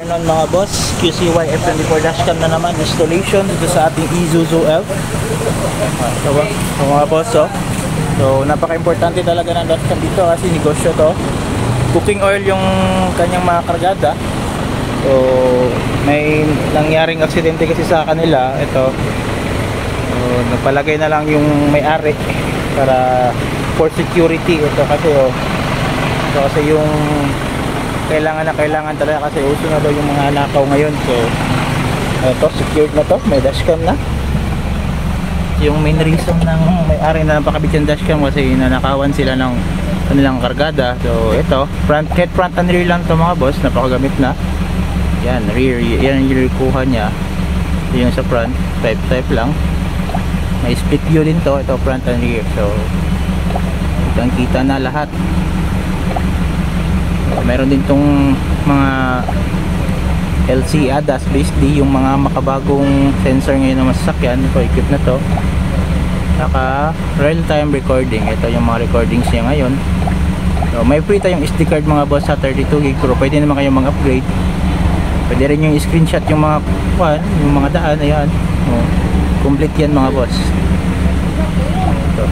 Noon mga boss, QCY F24 dashcam na naman, installation dito sa ating Isuzu F. So mga boss, so napaka-importante talaga ng dashcam dito kasi negosyo to. Cooking oil yung kanyang mga kargada. So may nangyaring aksidente kasi sa kanila. Ito, so, nagpalagay na lang yung may-ari para for security. Ito kasi ito kasi yung kailangan talaga kasi uso na daw yung mga nakaw ngayon. So ito, secured na to, may dashcam na. Yung main reason ng may-ari na napakabit yung dashcam kasi nanakawan sila ng kanilang kargada. So ito, head front and rear lang to mga boss, napakagamit na. Yan, rear, yan yung rear kuha niya. Yung sa front, type lang. May split view din to, ito front and rear. So kitang kita na lahat. Meron din tong mga LC ADAS, basically yung mga makabagong sensor ngayon na masasakyan. Ito, equip na to. Saka real time recording, ito yung mga recordings niya ngayon. So may free tayong SD card mga boss sa 32GB, pero pwede naman kayong mag-upgrade. Pwede rin yung screenshot yung mga yung mga daan, ayan. Complete yan mga boss. Ito.